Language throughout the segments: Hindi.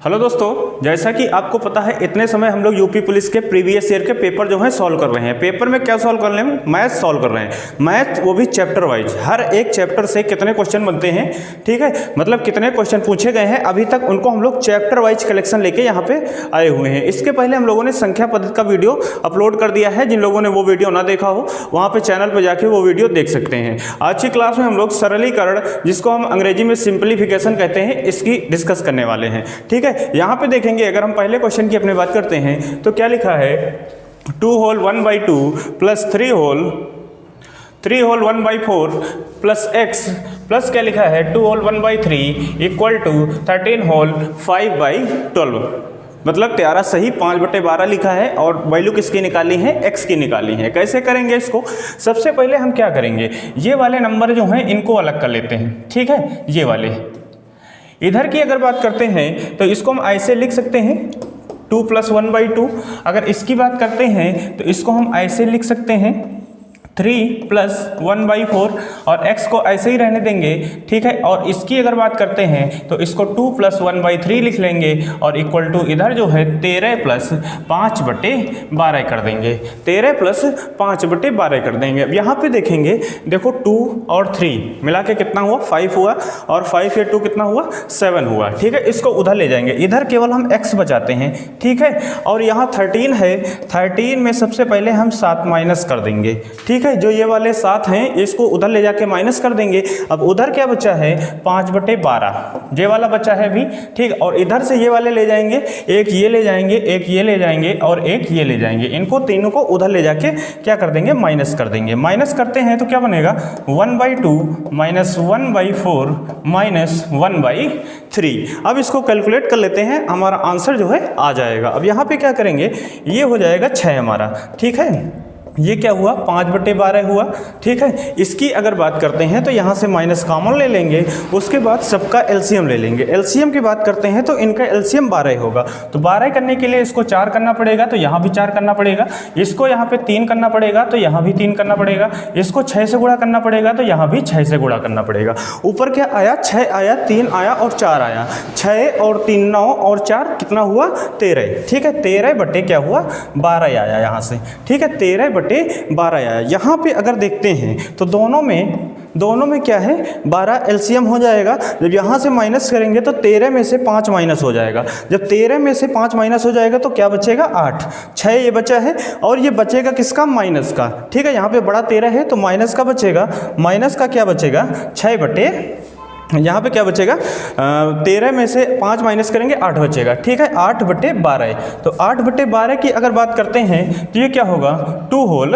हेलो दोस्तों, जैसा कि आपको पता है इतने समय हम लोग यूपी पुलिस के प्रीवियस ईयर के पेपर जो है सॉल्व कर रहे हैं। पेपर में क्या सॉल्व कर रहे हैं? मैथ सॉल्व कर रहे हैं। मैथ वो भी चैप्टर वाइज, हर एक चैप्टर से कितने क्वेश्चन बनते हैं, ठीक है, मतलब कितने क्वेश्चन पूछे गए हैं अभी तक, उनको हम लोग चैप्टर वाइज कलेक्शन लेके यहाँ पे आए हुए हैं। इसके पहले हम लोगों ने संख्या पद्धति का वीडियो अपलोड कर दिया है। जिन लोगों ने वो वीडियो ना देखा हो वहाँ पे चैनल पर जाके वो वीडियो देख सकते हैं। आज की क्लास में हम लोग सरलीकरण, जिसको हम अंग्रेजी में सिंप्लीफिकेशन कहते हैं, इसकी डिस्कस करने वाले हैं। ठीक है, यहाँ पे देखेंगे अगर हम पहले क्वेश्चन की अपनी बात करते हैं तो क्या लिखा है, 2 whole 1/2 plus 3 whole 1/4 plus x plus क्या लिखा है 2 होल 1/3 इक्वल टू 13 होल 5/12। मतलब 13 सही 5/12 लिखा है और वैल्यू किसकी निकाली है, x की निकाली है। कैसे करेंगे इसको? सबसे पहले हम क्या करेंगे, ये वाले नंबर जो हैं इनको अलग कर लेते हैं। ठीक है, ये वाले इधर की अगर बात करते हैं तो इसको हम ऐसे लिख सकते हैं 2 + 1/2। अगर इसकी बात करते हैं तो इसको हम ऐसे लिख सकते हैं 3 + 1/4 और x को ऐसे ही रहने देंगे। ठीक है, और इसकी अगर बात करते हैं तो इसको 2 + 1/3 लिख लेंगे और इक्वल टू इधर जो है 13 + 5/12 कर देंगे। 13 + 5/12 कर देंगे। अब यहाँ पे देखेंगे, देखो 2 और 3 मिला के कितना हुआ, 5 हुआ, और 5 या 2 कितना हुआ, 7 हुआ। ठीक है, इसको उधर ले जाएंगे, इधर केवल हम x बचाते हैं। ठीक है, और यहाँ 13 है, 13 में सबसे पहले हम 7 माइनस कर देंगे। ठीक है, जो ये वाले 7 हैं इसको उधर ले जाके माइनस कर देंगे। अब उधर क्या बचा है, 5/12 ये वाला बचा है भी। ठीक, और इधर से ये वाले ले जाएंगे, एक ये ले जाएंगे, एक ये ले जाएंगे और एक ये ले जाएंगे। इनको तीनों को उधर ले जाके क्या कर देंगे, माइनस कर देंगे। माइनस करते हैं तो क्या बनेगा, 1/2 - 1/4 - 1/3। अब इसको कैलकुलेट कर लेते हैं, हमारा आंसर जो है आ जाएगा। अब यहाँ पे क्या करेंगे, ये हो जाएगा 6 हमारा। ठीक है, ये क्या हुआ, 5/12 हुआ। ठीक है, इसकी अगर बात करते हैं तो यहाँ से माइनस कॉमन ले लेंगे, उसके बाद सबका एलसीएम ले लेंगे। एलसीएम की बात करते हैं तो इनका एलसीएम 12 होगा। तो 12 करने के लिए इसको 4 करना पड़ेगा, तो यहाँ भी 4 करना पड़ेगा। इसको यहाँ पे 3 करना पड़ेगा, तो यहाँ भी 3 करना पड़ेगा। इसको 6 से गुणा करना पड़ेगा, तो यहाँ भी 6 से गुणा करना पड़ेगा। ऊपर क्या आया, 6 आया, 3 आया और 4 आया। 6 और 3 9 और 4 कितना हुआ, 13। ठीक है, 13 बटे क्या हुआ, 12 आया यहाँ से। ठीक है, 13/12 आया। यहाँ पे अगर देखते हैं तो दोनों में क्या है, 12 एलसीएम हो जाएगा। जब यहाँ से माइनस करेंगे तो 13 में से 5 माइनस हो जाएगा। जब 13 में से 5 माइनस हो जाएगा तो क्या बचेगा, 8। 6 ये बचा है और ये बचेगा किसका, माइनस का। ठीक है, यहाँ पे बड़ा 13 है तो माइनस का बचेगा। माइनस का क्या बचेगा, 6 यहाँ पे क्या बचेगा, 13 में से 5 माइनस करेंगे 8 बचेगा। ठीक है, 8/12। तो 8/12 की अगर बात करते हैं तो ये क्या होगा, 2 होल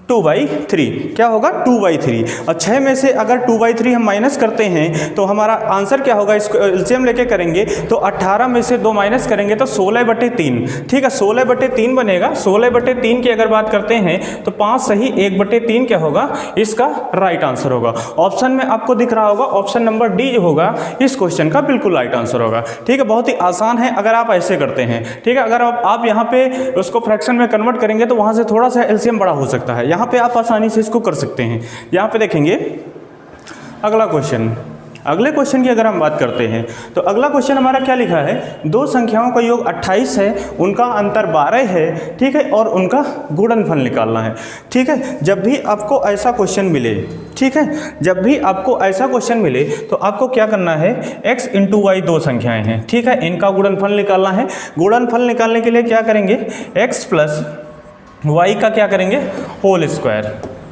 2/3 क्या होगा, 2/3। और 6 में से अगर 2/3 हम माइनस करते हैं तो हमारा आंसर क्या होगा, इसको एलसीएम लेके करेंगे तो 18 में से 2 माइनस करेंगे तो 16/3। ठीक है, 16/3 बनेगा। 16/3 की अगर बात करते हैं तो 5 सही 1/3 क्या होगा, इसका राइट आंसर होगा। ऑप्शन में आपको दिख रहा होगा, ऑप्शन नंबर डी जो होगा इस क्वेश्चन का बिल्कुल राइट आंसर होगा। ठीक है, बहुत ही आसान है अगर आप ऐसे करते हैं। ठीक है, अगर आप यहाँ पे उसको फ्रैक्शन में कन्वर्ट करेंगे तो वहाँ से थोड़ा सा एलसीएम बड़ा हो सकता है। यहाँ पे आप आसानी से इसको कर सकते हैं। यहाँ पे देखेंगे अगला क्वेश्चन। अगले क्वेश्चन की अगर हम बात करते हैं तो अगला क्वेश्चन हमारा क्या लिखा है, दो संख्याओं का योग 28 है, उनका अंतर 12 है। ठीक है, और उनका गुणनफल निकालना है। ठीक है, जब भी आपको ऐसा क्वेश्चन मिले, ठीक है, जब भी आपको ऐसा क्वेश्चन मिले तो आपको क्या करना है, x × y दो संख्याएं हैं। ठीक है, इनका गुणनफल निकालना है। गुणनफल निकालने के लिए क्या करेंगे, x + y का क्या करेंगे, होल स्क्वायर।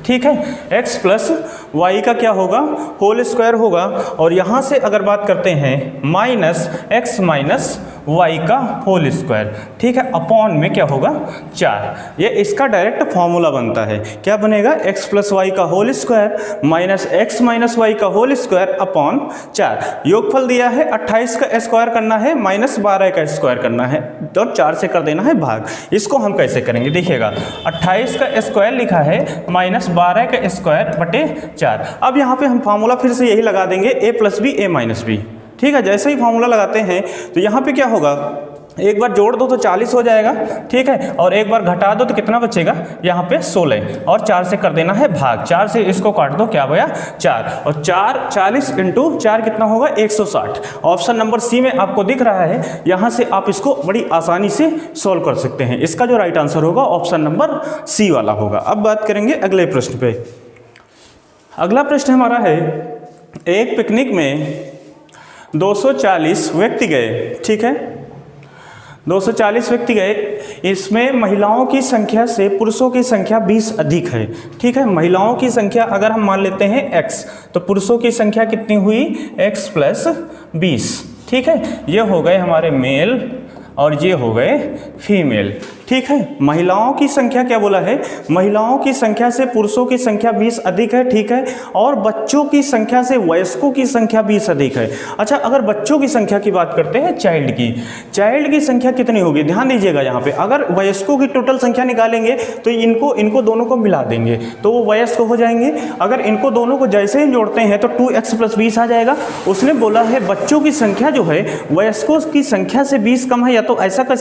ठीक है, x + y का क्या होगा, होल स्क्वायर होगा। और यहाँ से अगर बात करते हैं -x - y का होल स्क्वायर। ठीक है, अपॉन में क्या होगा, 4। ये इसका डायरेक्ट फॉर्मूला बनता है। क्या बनेगा, x + y का होल स्क्वायर -x - y का होल स्क्वायर अपॉन 4। योगफल दिया है, 28 का स्क्वायर करना है, -12 का स्क्वायर करना है और 4 से कर देना है भाग। इसको हम कैसे करेंगे, देखिएगा 28 का स्क्वायर लिखा है -12 का स्क्वायर बटे 4। अब यहाँ पे हम फार्मूला फिर से यही लगा देंगे, a + b a - b। ठीक है, जैसे ही फार्मूला लगाते हैं तो यहाँ पे क्या होगा, एक बार जोड़ दो तो 40 हो जाएगा, ठीक है, और एक बार घटा दो तो कितना बचेगा यहाँ पे 16, और 4 से कर देना है भाग, 4 से इसको काट दो, क्या होया 4, और 40 इंटू 4 कितना होगा 160। ऑप्शन नंबर सी में आपको दिख रहा है, यहाँ से आप इसको बड़ी आसानी से सॉल्व कर सकते हैं। इसका जो राइट आंसर होगा ऑप्शन नंबर सी वाला होगा। अब बात करेंगे अगले प्रश्न पे। अगला प्रश्न हमारा है, एक पिकनिक में 240 व्यक्ति गए, ठीक है, 240 व्यक्ति गए, इसमें महिलाओं की संख्या से पुरुषों की संख्या 20 अधिक है, ठीक है। महिलाओं की संख्या अगर हम मान लेते हैं x, तो पुरुषों की संख्या कितनी हुई x प्लस 20, ठीक है। ये हो गए हमारे मेल और ये हो गए फीमेल, ठीक है। महिलाओं की संख्या क्या बोला है, महिलाओं की संख्या से पुरुषों की संख्या 20 अधिक है, ठीक है, और बच्चों की संख्या से वयस्कों की संख्या 20 अधिक है। अच्छा, अगर बच्चों की संख्या की बात करते हैं, चाइल्ड की संख्या कितनी होगी, ध्यान दीजिएगा यहाँ पे। अगर वयस्कों की टोटल संख्या निकालेंगे तो इनको दोनों को मिला देंगे तो वो वयस्क हो जाएंगे। अगर इनको दोनों को जैसे ही जोड़ते हैं तो 2x प्लस 20 आ जाएगा। उसने बोला है बच्चों की संख्या जो है वयस्कों की संख्या से 20 कम है, या तो ऐसा कर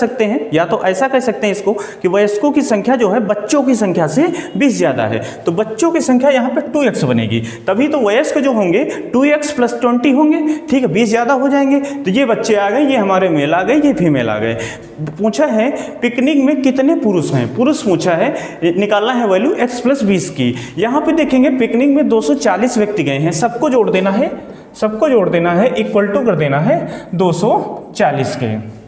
सकते हैं इसको कि वयस्कों की संख्या जो है बच्चों की संख्या से 20 ज़्यादा है, तो बच्चों की संख्या यहाँ पे 2x बनेगी, तभी तो वयस्क जो होंगे 2x प्लस 20 होंगे, ठीक है, 20 ज़्यादा हो जाएंगे। तो ये बच्चे आ गए, ये हमारे मेल आ गए, ये फीमेल आ गए। पूछा है पिकनिक में कितने पुरुष हैं, पुरुष पूछा है, निकालना है वैल्यू x प्लस 20 की। यहाँ पे देखेंगे पिकनिक में 240 व्यक्ति गए हैं, सबको जोड़ देना है, इक्वल टू कर देना है 240 के,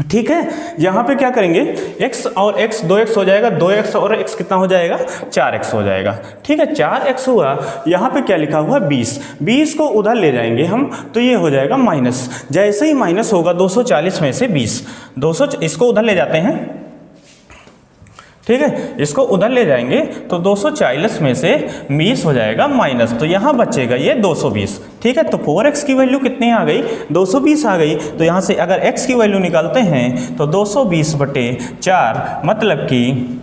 ठीक है। यहाँ पे क्या करेंगे, x और x 2x हो जाएगा, 2x और x कितना हो जाएगा 4x हो जाएगा, ठीक है, 4x हुआ। यहाँ पे क्या लिखा हुआ 20 को उधर ले जाएंगे हम, तो ये हो जाएगा माइनस। जैसे ही माइनस होगा 240 में से 20, 200 इसको उधर ले जाते हैं, ठीक है, इसको उधर ले जाएंगे तो 240 में से 20 हो जाएगा माइनस, तो यहाँ बचेगा ये 220, ठीक है। तो 4x की वैल्यू कितनी आ गई 220 आ गई। तो यहाँ से अगर x की वैल्यू निकालते हैं तो 220/4 मतलब कि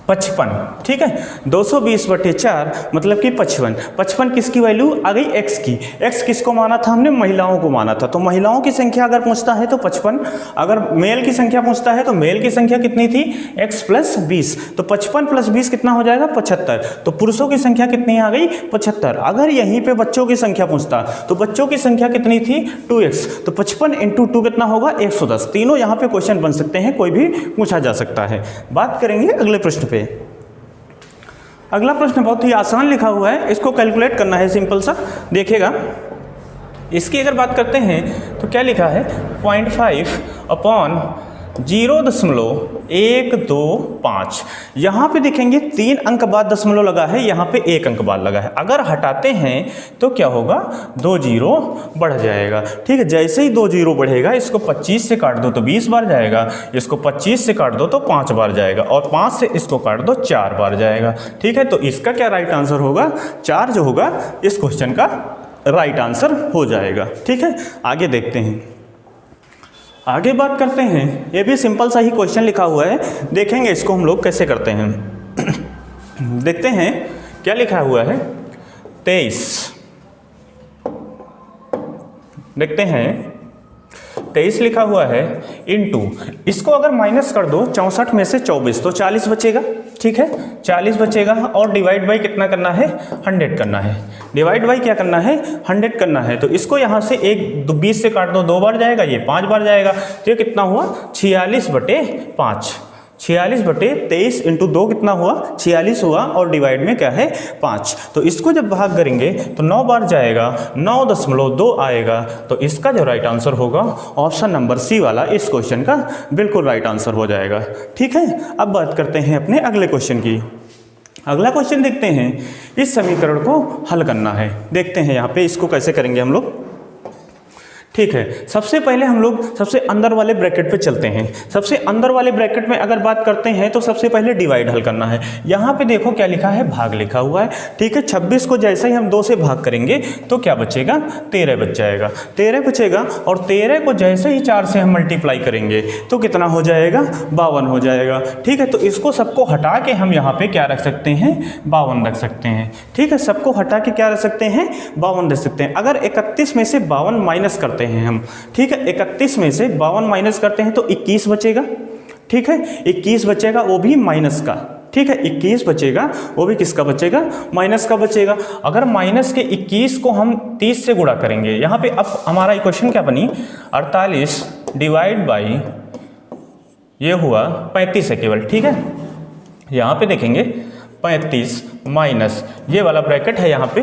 55, ठीक है, 220/4 मतलब कि 55 किसकी वैल्यू आ गई x की। x किसको माना था हमने, महिलाओं को माना था, तो महिलाओं की संख्या अगर पूछता है तो 55, अगर मेल की संख्या पूछता है तो मेल की संख्या कितनी थी x प्लस 20, तो 55 प्लस 20 कितना हो जाएगा 75, तो पुरुषों की संख्या कितनी आ गई 75। अगर यहीं पे बच्चों की संख्या पूछता तो बच्चों की संख्या कितनी थी 2x, तो 55 इंटू 2 कितना होगा 110। तीनों यहाँ पे क्वेश्चन बन सकते हैं, कोई भी पूछा जा सकता है। बात करेंगे अगले प्रश्न पे। अगला प्रश्न बहुत ही आसान लिखा हुआ है, इसको कैलकुलेट करना है, सिंपल सा देखिएगा। इसकी अगर बात करते हैं तो क्या लिखा है 0.5/0.125। यहाँ पे देखेंगे 3 अंक बाद दशमलव लगा है, यहाँ पे 1 अंक बाद लगा है। अगर हटाते हैं तो क्या होगा 2 जीरो बढ़ जाएगा, ठीक है। जैसे ही 2 जीरो बढ़ेगा, इसको 25 से काट दो तो 20 बार जाएगा, इसको 25 से काट दो तो 5 बार जाएगा, और 5 से इसको काट दो 4 बार जाएगा, ठीक है। तो इसका क्या राइट आंसर होगा, 4 जो होगा इस क्वेश्चन का राइट आंसर हो जाएगा, ठीक है। आगे देखते हैं, आगे बात करते हैं। ये भी सिंपल सा ही क्वेश्चन लिखा हुआ है, देखेंगे इसको हम लोग कैसे करते हैं। देखते हैं क्या लिखा हुआ है 23, देखते हैं 23 लिखा हुआ है इनटू, इसको अगर माइनस कर दो 64 में से 24 तो 40 बचेगा, ठीक है, 40 बचेगा, और डिवाइड बाई कितना करना है 100 करना है, डिवाइड बाई क्या करना है 100 करना है। तो इसको यहाँ से 20 से काट दो 2 बार जाएगा, ये 5 बार जाएगा, तो ये कितना हुआ 46/5, 46/23 इंटू 2 कितना हुआ 46 हुआ, और डिवाइड में क्या है 5। तो इसको जब भाग करेंगे तो 9 बार जाएगा, 9.2 आएगा। तो इसका जो राइट आंसर होगा ऑप्शन नंबर सी वाला इस क्वेश्चन का बिल्कुल राइट आंसर हो जाएगा, ठीक है। अब बात करते हैं अपने अगले क्वेश्चन की। अगला क्वेश्चन देखते हैं, इस समीकरण को हल करना है। देखते हैं यहाँ पे इसको कैसे करेंगे हम लोग, ठीक है। सबसे पहले हम लोग सबसे अंदर वाले ब्रैकेट पे चलते हैं। सबसे अंदर वाले ब्रैकेट में अगर बात करते हैं तो सबसे पहले डिवाइड हल करना है। यहाँ पे देखो क्या लिखा है, भाग लिखा हुआ है, ठीक है। 26 को जैसे ही हम 2 से भाग करेंगे तो क्या बचेगा 13 बच जाएगा, 13 बचेगा, और 13 को जैसे ही 4 से हम मल्टीप्लाई करेंगे तो कितना हो जाएगा 52 हो जाएगा, ठीक है। तो इसको सबको हटा के हम यहाँ पे क्या रख सकते हैं 52 रख सकते हैं, ठीक है। सबको हटा के क्या रख सकते हैं 52 रख सकते हैं। अगर 31 में से 52 माइनस करते हैं हम, ठीक है। 31 में से 52 माइनस करते हैं तो 21 बचेगा, ठीक है। 21 बचेगा, वो भी माइनस का, ठीक है। 21 बचेगा, वो भी किसका बचेगा, माइनस का बचेगा। अगर माइनस के 21 को हम 30 से गुणा करेंगे, यहाँ पे अब हमारा इक्वेशन क्या बनी, 48 डिवाइड बाई ये हुआ 35 है केवल, ठीक है। यहाँ पे देखेंगे 35 माइनस ये वाला ब्रैकेट है यहाँ पे,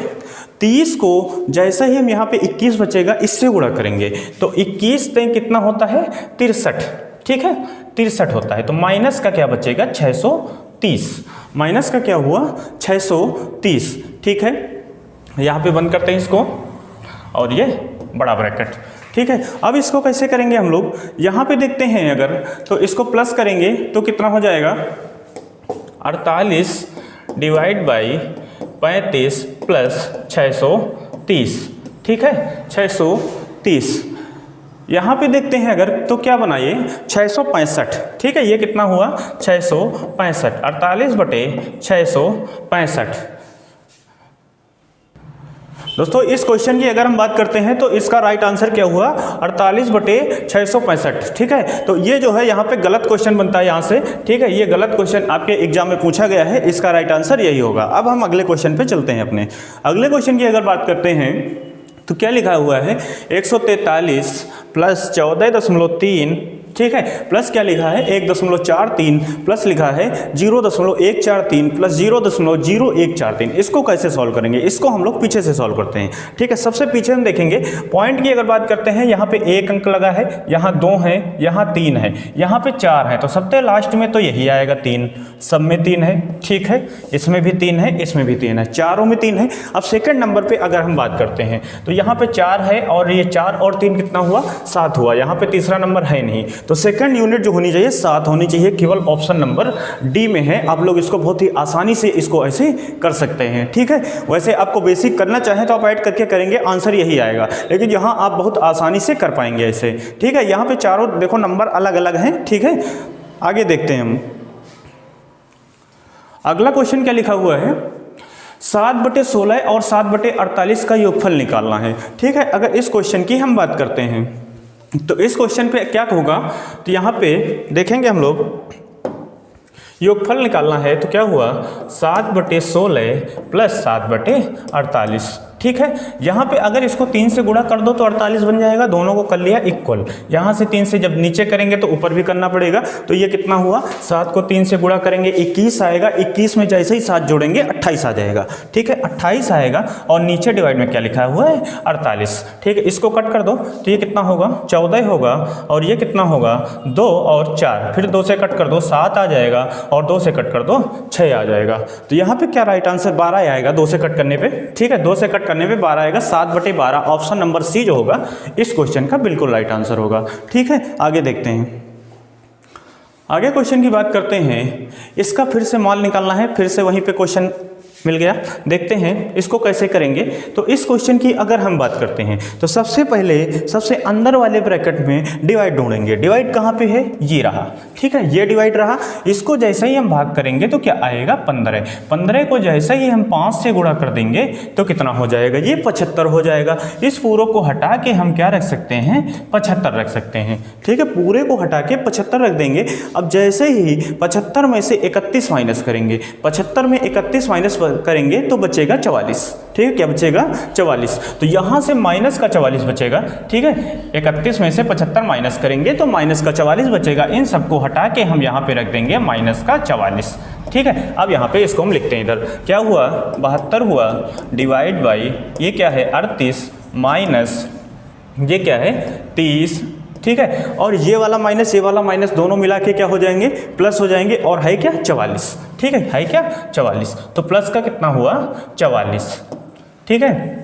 30 को जैसा ही हम यहाँ पे 21 बचेगा इससे गुणा करेंगे तो 21 तक कितना होता है, 63, ठीक है, 63 होता है। तो माइनस का क्या बचेगा, 630, माइनस का क्या हुआ, 630, ठीक है। यहाँ पे बंद करते हैं इसको और ये बड़ा ब्रैकेट, ठीक है। अब इसको कैसे करेंगे हम लोग, यहाँ पे देखते हैं अगर तो इसको प्लस करेंगे तो कितना हो जाएगा, 48 डिवाइड बाई 35 प्लस 630, ठीक है, 630। यहाँ पे देखते हैं अगर तो क्या बना ये 665, ठीक है। ये कितना हुआ 665, 48 बटे 665। दोस्तों इस क्वेश्चन की अगर हम बात करते हैं तो इसका राइट आंसर क्या हुआ, 48 बटे 665, ठीक है। तो ये जो है यहाँ पे गलत क्वेश्चन बनता है यहाँ से, ठीक है। ये गलत क्वेश्चन आपके एग्जाम में पूछा गया है, इसका राइट आंसर यही होगा। अब हम अगले क्वेश्चन पे चलते हैं। अपने अगले क्वेश्चन की अगर बात करते हैं तो क्या लिखा हुआ है, 143 प्लस 14.3, ठीक है, प्लस क्या लिखा है 1.43 प्लस लिखा है 0.143 प्लस 0.0143। इसको कैसे सॉल्व करेंगे, इसको हम लोग पीछे से सॉल्व करते हैं, ठीक है। सबसे पीछे हम देखेंगे पॉइंट की अगर बात करते हैं, यहाँ पे 1 अंक लगा है, यहाँ 2 है, यहाँ 3 है, यहाँ पे 4 है, तो सबसे लास्ट में तो यही आएगा 3, सब में 3 है, ठीक है। इसमें भी 3 है, इसमें भी 3 है, चारों में 3 है। अब सेकंड नंबर पे अगर हम बात करते हैं तो यहाँ पे 4 है और ये 4 और 3 कितना हुआ, 7 हुआ। यहाँ पे तीसरा नंबर है नहीं, तो सेकंड यूनिट जो होनी चाहिए 7 होनी चाहिए, केवल ऑप्शन नंबर डी में है। आप लोग इसको बहुत ही आसानी से इसको ऐसे कर सकते हैं, ठीक है। वैसे आपको बेसिक करना चाहें तो आप ऐड करके करेंगे, आंसर यही आएगा, लेकिन यहाँ आप बहुत आसानी से कर पाएंगे ऐसे, ठीक है। यहाँ पे चारों देखो नंबर अलग अलग हैं, ठीक है। आगे देखते हैं हम अगला क्वेश्चन क्या लिखा हुआ है, 7/16 और 7/48 का योगफल निकालना है, ठीक है। अगर इस क्वेश्चन की हम बात करते हैं तो इस क्वेश्चन पे क्या होगा, तो यहाँ पे देखेंगे हम लोग योगफल निकालना है तो क्या हुआ 7/16 प्लस 7/48, ठीक है। यहाँ पे अगर इसको 3 से गुणा कर दो तो 48 बन जाएगा, दोनों को कर लिया इक्वल। यहाँ से 3 से जब नीचे करेंगे तो ऊपर भी करना पड़ेगा, तो ये कितना हुआ 7 को 3 से गुणा करेंगे 21 आएगा, 21 में जैसे ही 7 जोड़ेंगे 28 आ जाएगा, ठीक है। 28 आएगा और नीचे डिवाइड में क्या लिखा हुआ है 48, ठीक है। इसको कट कर दो तो ये कितना होगा 14 होगा और ये कितना होगा 2 और 4, फिर 2 से कट कर दो 7 आ जाएगा और 2 से कट कर दो 6 आ जाएगा। तो यहाँ पे क्या राइट आंसर 12 आएगा 2 से कट करने पे, ठीक है। 2 से कट करने पे 12 आएगा, 7/12 ऑप्शन नंबर सी जो होगा इस क्वेश्चन का बिल्कुल राइट आंसर होगा, ठीक है। आगे देखते हैं, आगे क्वेश्चन की बात करते हैं। इसका फिर से मान निकालना है, फिर से वहीं पे क्वेश्चन मिल गया, देखते हैं इसको कैसे करेंगे। तो इस क्वेश्चन की अगर हम बात करते हैं तो सबसे पहले सबसे अंदर वाले ब्रैकेट में डिवाइड ढूंढेंगे। डिवाइड कहाँ पे है, ये रहा, ठीक है, ये डिवाइड रहा। इसको जैसे ही हम भाग करेंगे तो क्या आएगा 15, 15 को जैसे ही हम 5 से गुणा कर देंगे तो कितना हो जाएगा, ये 75 हो जाएगा। इस पूरे को हटा के हम क्या रख सकते हैं 75 रख सकते हैं, ठीक है। पूरे को हटा के 75 रख देंगे। अब जैसे ही 75 में से 31 माइनस करेंगे, 75 में 31 माइनस करेंगे तो बचेगा 44, ठीक है। क्या बचेगा 44, तो यहाँ से माइनस का 44 बचेगा, ठीक है। 31 में से 75 माइनस करेंगे तो माइनस का 44 बचेगा। इन सबको हटा के हम यहाँ पे रख देंगे माइनस का 44, ठीक है। अब यहाँ पे इसको हम लिखते हैं, इधर क्या हुआ 72 हुआ डिवाइड बाई ये क्या है 38 माइनस ये क्या है 30, ठीक है। और ये वाला माइनस दोनों मिला के क्या हो जाएंगे प्लस हो जाएंगे, और है क्या 44, ठीक है क्या 44। तो प्लस का कितना हुआ 44, ठीक है।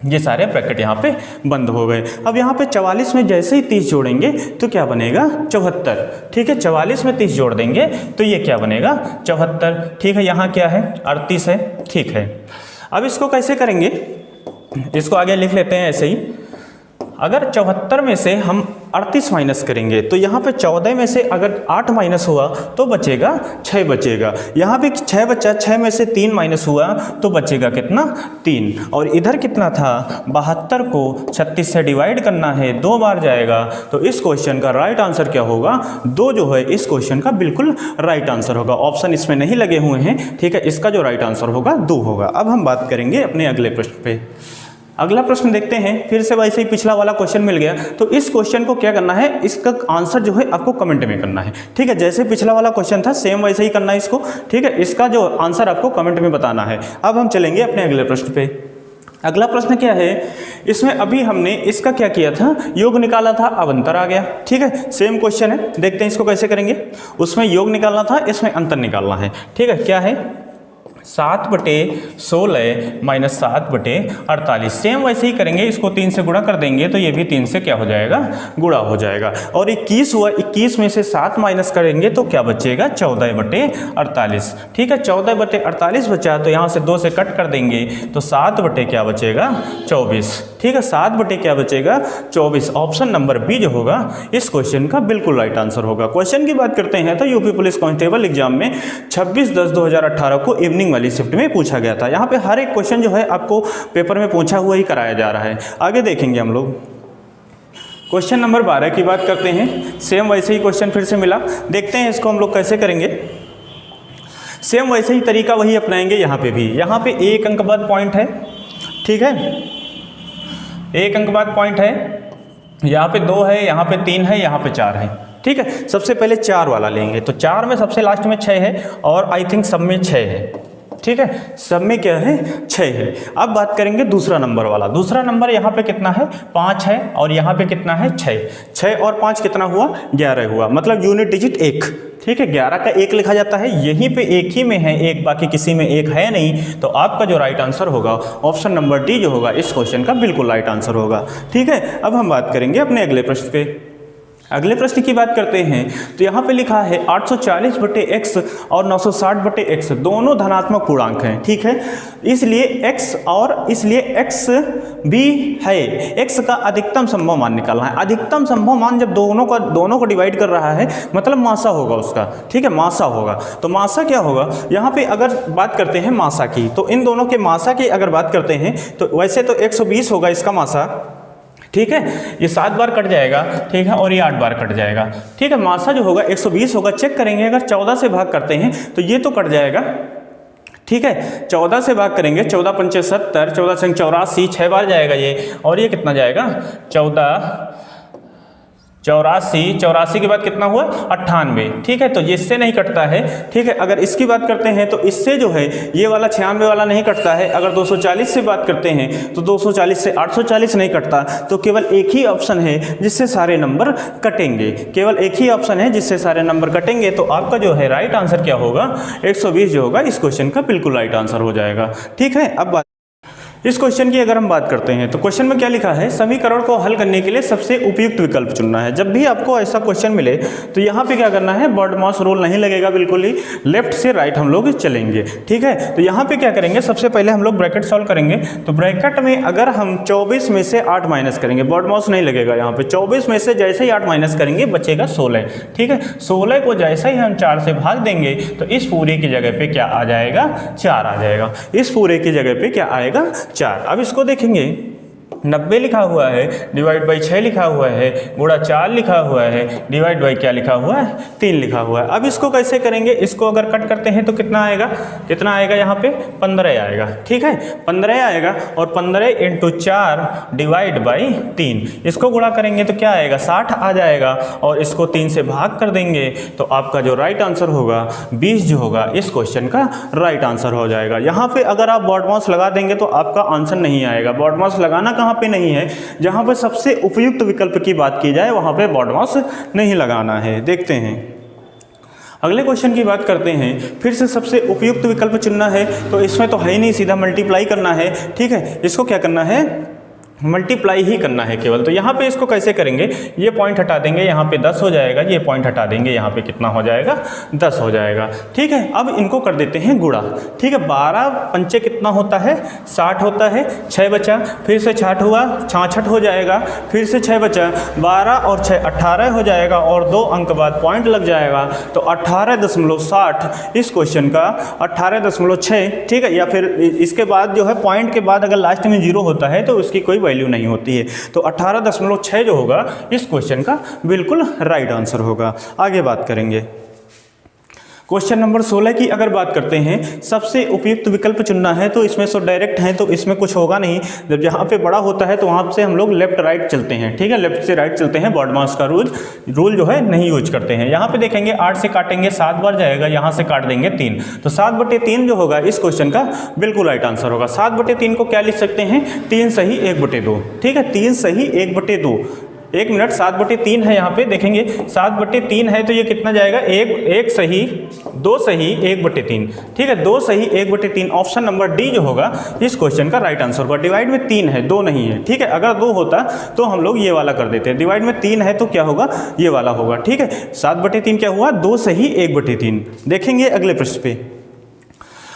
ये सारे ब्रैकेट यहाँ पे बंद हो गए। अब यहाँ पे 44 में जैसे ही 30 जोड़ेंगे तो क्या बनेगा 74, ठीक है। 44 में 30 जोड़ देंगे तो ये क्या बनेगा 74, ठीक है। यहाँ क्या है 38 है, ठीक है। अब इसको कैसे करेंगे, इसको आगे लिख लेते हैं ऐसे ही। अगर 74 में से हम 38 माइनस करेंगे तो यहाँ पे 14 में से अगर 8 माइनस हुआ तो बचेगा 6 बचेगा। यहाँ पे 6 बचा, 6 में से 3 माइनस हुआ तो बचेगा कितना 3। और इधर कितना था 72 को 36 से डिवाइड करना है, 2 बार जाएगा। तो इस क्वेश्चन का राइट आंसर क्या होगा 2 जो है इस क्वेश्चन का बिल्कुल राइट आंसर होगा। ऑप्शन इसमें नहीं लगे हुए हैं, ठीक है। इसका जो राइट आंसर होगा 2 होगा। अब हम बात करेंगे अपने अगले प्रश्न पे। अगला प्रश्न देखते हैं, फिर से वैसे ही पिछला वाला क्वेश्चन मिल गया। तो इस क्वेश्चन को क्या करना है, इसका आंसर जो है आपको कमेंट में करना है, ठीक है। जैसे पिछला वाला क्वेश्चन था सेम वैसे ही करना है इसको, ठीक है। इसका जो आंसर आपको कमेंट में बताना है। अब हम चलेंगे अपने अगले प्रश्न पे। अगला प्रश्न क्या है, इसमें अभी हमने इसका क्या किया था, योग निकाला था, अब अंतर आ गया, ठीक है। सेम क्वेश्चन है, देखते हैं इसको कैसे करेंगे। उसमें योग निकालना था, इसमें अंतर निकालना है, ठीक है। क्या है 7/16 माइनस 7/48। सेम वैसे ही करेंगे, इसको 3 से गुणा कर देंगे तो ये भी 3 से क्या हो जाएगा, गुणा हो जाएगा। और 21 हुआ, 21 में से 7 माइनस करेंगे तो क्या बचेगा 14/48, ठीक है। 14/48 बचा तो यहाँ से 2 से कट कर देंगे तो 7 क्या बचेगा 24, ठीक है। 7 क्या बचेगा 24। ऑप्शन नंबर बी जो होगा इस क्वेश्चन का बिल्कुल राइट आंसर होगा। क्वेश्चन की बात करते हैं तो यूपी पुलिस कांस्टेबल एग्जाम में 26/10/2018 को इवनिंग वाली शिफ्ट में पूछा गया था। यहाँ पे हर एक क्वेश्चन जो है आपको पेपर में पूछा हुआ ही कराया जा रहा है। आगे देखेंगे हम लोग। क्वेश्चन नंबर 12 की बात करते हैं। सेम वैसे ही क्वेश्चन फिर से मिला, देखते हैं इसको हम लोग कैसे करेंगे। सेम वैसे ही तरीका वही अपनाएंगे यहाँ पे भी। यहाँ पे 1 अंक बाद पॉइंट है, ठीक है। 1 अंक बाद पॉइंट है, यहाँ पे 2 है, यहाँ पे 3 है, यहाँ पे 4 है, ठीक है। सबसे पहले 4 वाला लेंगे तो 4 में सबसे लास्ट में 6 है और आई थिंक सब में 6 है, ठीक है। सब में क्या है 6 है। अब बात करेंगे दूसरा नंबर वाला। दूसरा नंबर यहाँ पे कितना है 5 है और यहाँ पे कितना है 6। 6 और 5 कितना हुआ 11 हुआ, मतलब यूनिट डिजिट 1, ठीक है। 11 का 1 लिखा जाता है, यहीं पे एक ही में है 1, बाकी किसी में 1 है नहीं। तो आपका जो राइट आंसर होगा ऑप्शन नंबर डी जो होगा इस क्वेश्चन का बिल्कुल राइट आंसर होगा, ठीक है। अब हम बात करेंगे अपने अगले प्रश्न पे। अगले प्रश्न की बात करते हैं तो यहाँ पे लिखा है 840/x और 960/x दोनों धनात्मक पूर्णांक हैं, ठीक है। इसलिए x भी है। x का अधिकतम संभव मान निकालना है। अधिकतम संभव मान जब दोनों को डिवाइड कर रहा है मतलब मासा होगा उसका, ठीक है, मासा होगा। तो मासा क्या होगा, यहाँ पे अगर बात करते हैं मासा की तो इन दोनों के मासा की अगर बात करते हैं तो वैसे तो 120 होगा इसका मासा, ठीक है। ये 7 बार कट जाएगा, ठीक है, और ये 8 बार कट जाएगा, ठीक है। मासा जो होगा 120 होगा। चेक करेंगे अगर 14 से भाग करते हैं तो ये तो कट जाएगा, ठीक है। 14 से भाग करेंगे 14 पंचे 70, 14 से 84, 6 बार जाएगा ये। और ये कितना जाएगा 84 के बाद कितना हुआ 98, ठीक है। तो ये इससे नहीं कटता है, ठीक है। अगर इसकी बात करते हैं तो इससे जो है ये वाला 96 वाला नहीं कटता है। अगर 240 से बात करते हैं तो 240 से 840 नहीं कटता। तो केवल एक ही ऑप्शन है जिससे सारे नंबर कटेंगे, केवल एक ही ऑप्शन है जिससे सारे नंबर कटेंगे। तो आपका जो है राइट आंसर क्या होगा 120 जो होगा इस क्वेश्चन का बिल्कुल राइट आंसर हो जाएगा, ठीक है। अब इस क्वेश्चन की अगर हम बात करते हैं तो क्वेश्चन में क्या लिखा है, समीकरण को हल करने के लिए सबसे उपयुक्त विकल्प चुनना है। जब भी आपको ऐसा क्वेश्चन मिले तो यहाँ पे क्या करना है, बर्डमॉस रूल नहीं लगेगा, बिल्कुल ही लेफ्ट से राइट हम लोग चलेंगे, ठीक है। तो यहाँ पे क्या करेंगे, सबसे पहले हम लोग ब्रैकेट सॉल्व करेंगे। तो ब्रैकेट में अगर हम 24 में से 8 माइनस करेंगे, बर्डमॉस नहीं लगेगा यहाँ पे। 24 में से जैसे ही 8 माइनस करेंगे बचेगा 16, ठीक है। 16 को जैसे ही हम 4 से भाग देंगे तो इस पूरे की जगह पे क्या आ जाएगा 4 आ जाएगा। इस पूरे की जगह पे क्या आएगा 4। अब इसको देखेंगे 90 लिखा हुआ है, डिवाइड बाई 6 लिखा हुआ है, गुणा 4 लिखा हुआ है, डिवाइड बाई क्या लिखा हुआ है 3 लिखा हुआ है। अब इसको कैसे करेंगे, इसको अगर कट करते हैं तो कितना आएगा यहाँ पे 15 आएगा, ठीक है। 15 आएगा और 15 × 4 डिवाइड बाई 3 इसको गुणा करेंगे तो क्या आएगा 60 आ जाएगा। और इसको 3 से भाग कर देंगे तो आपका जो राइट आंसर होगा 20 जो होगा इस क्वेश्चन का राइट आंसर हो जाएगा। यहाँ पे अगर आप बॉडमास लगा देंगे तो आपका आंसर नहीं आएगा। बॉडमास लगाना कहाँ पे नहीं है, जहां पर सबसे उपयुक्त विकल्प की बात की जाए वहां पे बॉडमास नहीं लगाना है। देखते हैं अगले क्वेश्चन की बात करते हैं। फिर से सबसे उपयुक्त विकल्प चुनना है तो इसमें तो है ही नहीं, सीधा मल्टीप्लाई करना है, ठीक है। इसको क्या करना है मल्टीप्लाई ही करना है केवल। तो यहाँ पे इसको कैसे करेंगे, ये पॉइंट हटा देंगे, यहाँ पे 10 हो जाएगा, ये पॉइंट हटा देंगे, यहाँ पे कितना हो जाएगा 10 हो जाएगा। ठीक है, अब इनको कर देते हैं गुणा। ठीक है, 12 पंचे कितना होता है 60 होता है, 6 बचा, फिर से 60 हुआ 66 हो जाएगा, फिर से 6 बचा, 12 और 6 18 हो जाएगा और 2 अंक बाद पॉइंट लग जाएगा। तो 18.60 इस क्वेश्चन का 18.6। ठीक है, या फिर इसके बाद जो है पॉइंट के बाद अगर लास्ट में 0 होता है तो उसकी कोई वैल्यू नहीं होती है। तो 18.6 जो होगा इस क्वेश्चन का बिल्कुल राइट आंसर होगा। आगे बात करेंगे क्वेश्चन नंबर 16 की अगर बात करते हैं, सबसे उपयुक्त विकल्प चुनना है। तो इसमें सो डायरेक्ट है तो इसमें कुछ होगा नहीं। जब जहाँ पे बड़ा होता है तो वहाँ से हम लोग लेफ्ट राइट चलते हैं। ठीक है, लेफ्ट से राइट चलते हैं, बॉडमास का रूल जो है नहीं यूज करते हैं। यहाँ पे देखेंगे 8 से काटेंगे 7 बार जाएगा, यहाँ से काट देंगे 3, तो 7/3 जो होगा इस क्वेश्चन का बिल्कुल राइट आंसर होगा। 7/3 को क्या लिख सकते हैं, 3 सही 1/2। ठीक है, 3 सही 1/2। 1 मिनट, 7/3 है, यहाँ पे देखेंगे 7/3 है तो ये कितना जाएगा, एक सही 2 सही 1/3। ठीक है, 2 सही 1/3 ऑप्शन नंबर डी जो होगा इस क्वेश्चन का राइट आंसर होगा। डिवाइड में 3 है, 2 नहीं है। ठीक है, अगर 2 होता तो हम लोग ये वाला कर देते हैं। डिवाइड में 3 है तो क्या होगा, ये वाला होगा। ठीक है, 7/3 क्या हुआ, 2 सही 1/3। देखेंगे अगले प्रश्न पे।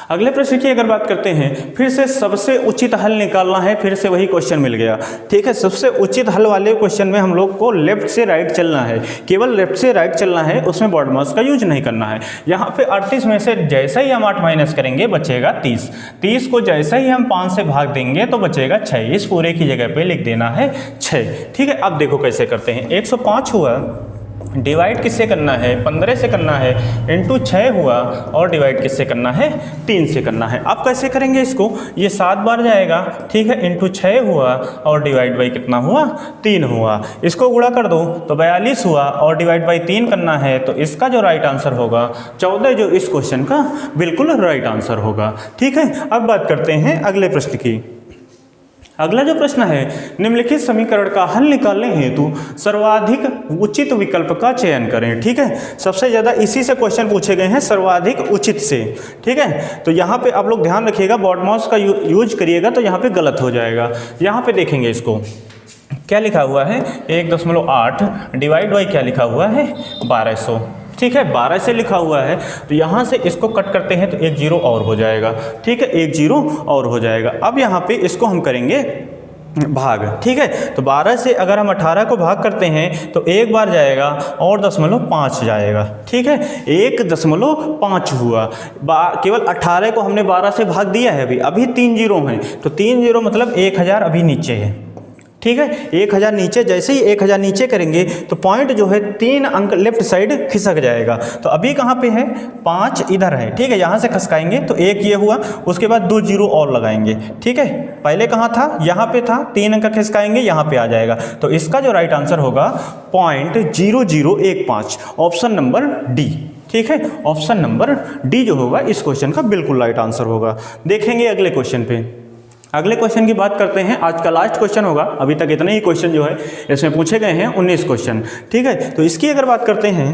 अगले प्रश्न की अगर बात करते हैं, फिर से सबसे उचित हल निकालना है, फिर से वही क्वेश्चन मिल गया। ठीक है, सबसे उचित हल वाले क्वेश्चन में हम लोग को लेफ्ट से राइट चलना है, केवल लेफ्ट से राइट चलना है, उसमें बॉडमास का यूज नहीं करना है। यहाँ पे 38 में से जैसा ही हम 8 माइनस करेंगे बचेगा 30। 30 को जैसा ही हम 5 से भाग देंगे तो बचेगा 6। इस पूरे की जगह पे लिख देना है 6। ठीक है, अब देखो कैसे करते हैं। 105 हुआ, डिवाइड किससे करना है, 15 से करना है, इंटू 6 हुआ और डिवाइड किससे करना है, 3 से करना है। अब कैसे करेंगे इसको, ये 7 बार जाएगा। ठीक है, इंटू 6 हुआ और डिवाइड बाई कितना हुआ, 3 हुआ। इसको गुणा कर दो तो 42 हुआ और डिवाइड बाई 3 करना है। तो इसका जो राइट आंसर होगा 14 जो इस क्वेश्चन का बिल्कुल राइट आंसर होगा। ठीक है, अब बात करते हैं अगले प्रश्न की। अगला जो प्रश्न है, निम्नलिखित समीकरण का हल निकालने हेतु सर्वाधिक उचित विकल्प का चयन करें। ठीक है, सबसे ज़्यादा इसी से क्वेश्चन पूछे गए हैं, सर्वाधिक उचित से। ठीक है, तो यहाँ पे आप लोग ध्यान रखिएगा, बॉडमास का यूज करिएगा तो यहाँ पे गलत हो जाएगा। यहाँ पे देखेंगे इसको क्या लिखा हुआ है, 1.8 डिवाइड बाई क्या लिखा हुआ है, 1200। ठीक है, 12 से लिखा हुआ है तो यहाँ से इसको कट करते हैं तो 1 0 और हो जाएगा। ठीक है, 1 0 और हो जाएगा। अब यहाँ पे इसको हम करेंगे भाग। ठीक है, तो 12 से अगर हम 18 को भाग करते हैं तो 1 बार जाएगा और 0.5 जाएगा। ठीक है, 1.5 हुआ। केवल 18 को हमने 12 से भाग दिया है, अभी 3 0 हैं तो 3 0 मतलब 1000 अभी नीचे है। ठीक है, 1000 नीचे, जैसे ही 1000 नीचे करेंगे तो पॉइंट जो है 3 अंक लेफ्ट साइड खिसक जाएगा। तो अभी कहाँ पे है, 5 इधर है। ठीक है, यहाँ से खसकाएंगे तो 1 ये हुआ, उसके बाद 2 0 और लगाएंगे। ठीक है, पहले कहाँ था, यहाँ पे था, 3 अंक खिसकाएंगे, यहाँ पे आ जाएगा। तो इसका जो राइट आंसर होगा 0.0015 ऑप्शन नंबर डी। ठीक है, ऑप्शन नंबर डी जो होगा इस क्वेश्चन का बिल्कुल राइट आंसर होगा। देखेंगे अगले क्वेश्चन पे। अगले क्वेश्चन की बात करते हैं, आज का लास्ट क्वेश्चन होगा। अभी तक इतने ही क्वेश्चन जो है इसमें पूछे गए हैं, 19 क्वेश्चन। ठीक है, तो इसकी अगर बात करते हैं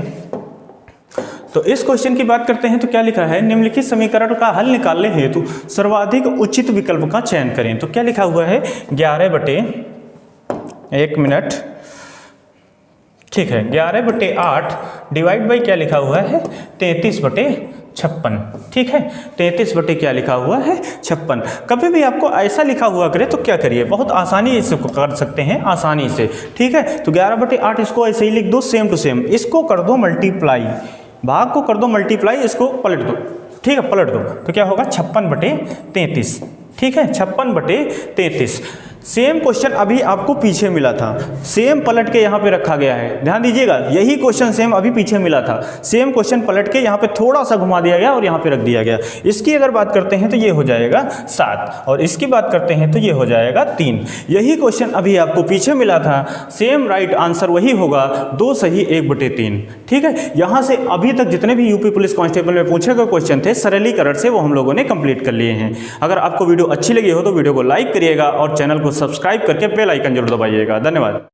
तो इस क्वेश्चन की बात करते हैं तो क्या लिखा है, निम्नलिखित समीकरण का हल निकालने हेतु सर्वाधिक उचित विकल्प का चयन करें। तो क्या लिखा हुआ है, 11/1 मिनट। ठीक है, 11/8 डिवाइड बाई क्या लिखा हुआ है, 33/56। ठीक है, 33 क्या लिखा हुआ है, 56। कभी भी आपको ऐसा लिखा हुआ करे तो क्या करिए, बहुत आसानी से कर सकते हैं, आसानी से। ठीक है, तो 11/8 इसको ऐसे ही लिख दो, सेम टू सेम। इसको कर दो मल्टीप्लाई, भाग को कर दो मल्टीप्लाई, इसको पलट दो। ठीक है, पलट दो तो क्या होगा, 56/33। ठीक है, 56/33। सेम क्वेश्चन अभी आपको पीछे मिला था, सेम पलट के यहाँ पे रखा गया है। ध्यान दीजिएगा, यही क्वेश्चन सेम अभी पीछे मिला था, सेम क्वेश्चन पलट के यहाँ पे थोड़ा सा घुमा दिया गया और यहाँ पे रख दिया गया। इसकी अगर बात करते हैं तो ये हो जाएगा 7 और इसकी बात करते हैं तो ये हो जाएगा 3। यही क्वेश्चन अभी आपको पीछे मिला था, सेम राइट आंसर वही होगा, 2 सही 1/3। ठीक है, यहाँ से अभी तक जितने भी यूपी पुलिस कांस्टेबल में पूछे गए क्वेश्चन थे सरलीकरण से, वो हम लोगों ने कंप्लीट कर लिए हैं। अगर आपको वीडियो अच्छी लगी हो तो वीडियो को लाइक करिएगा और चैनल को सब्सक्राइब करके बेल आइकन जरूर दबाइएगा। धन्यवाद।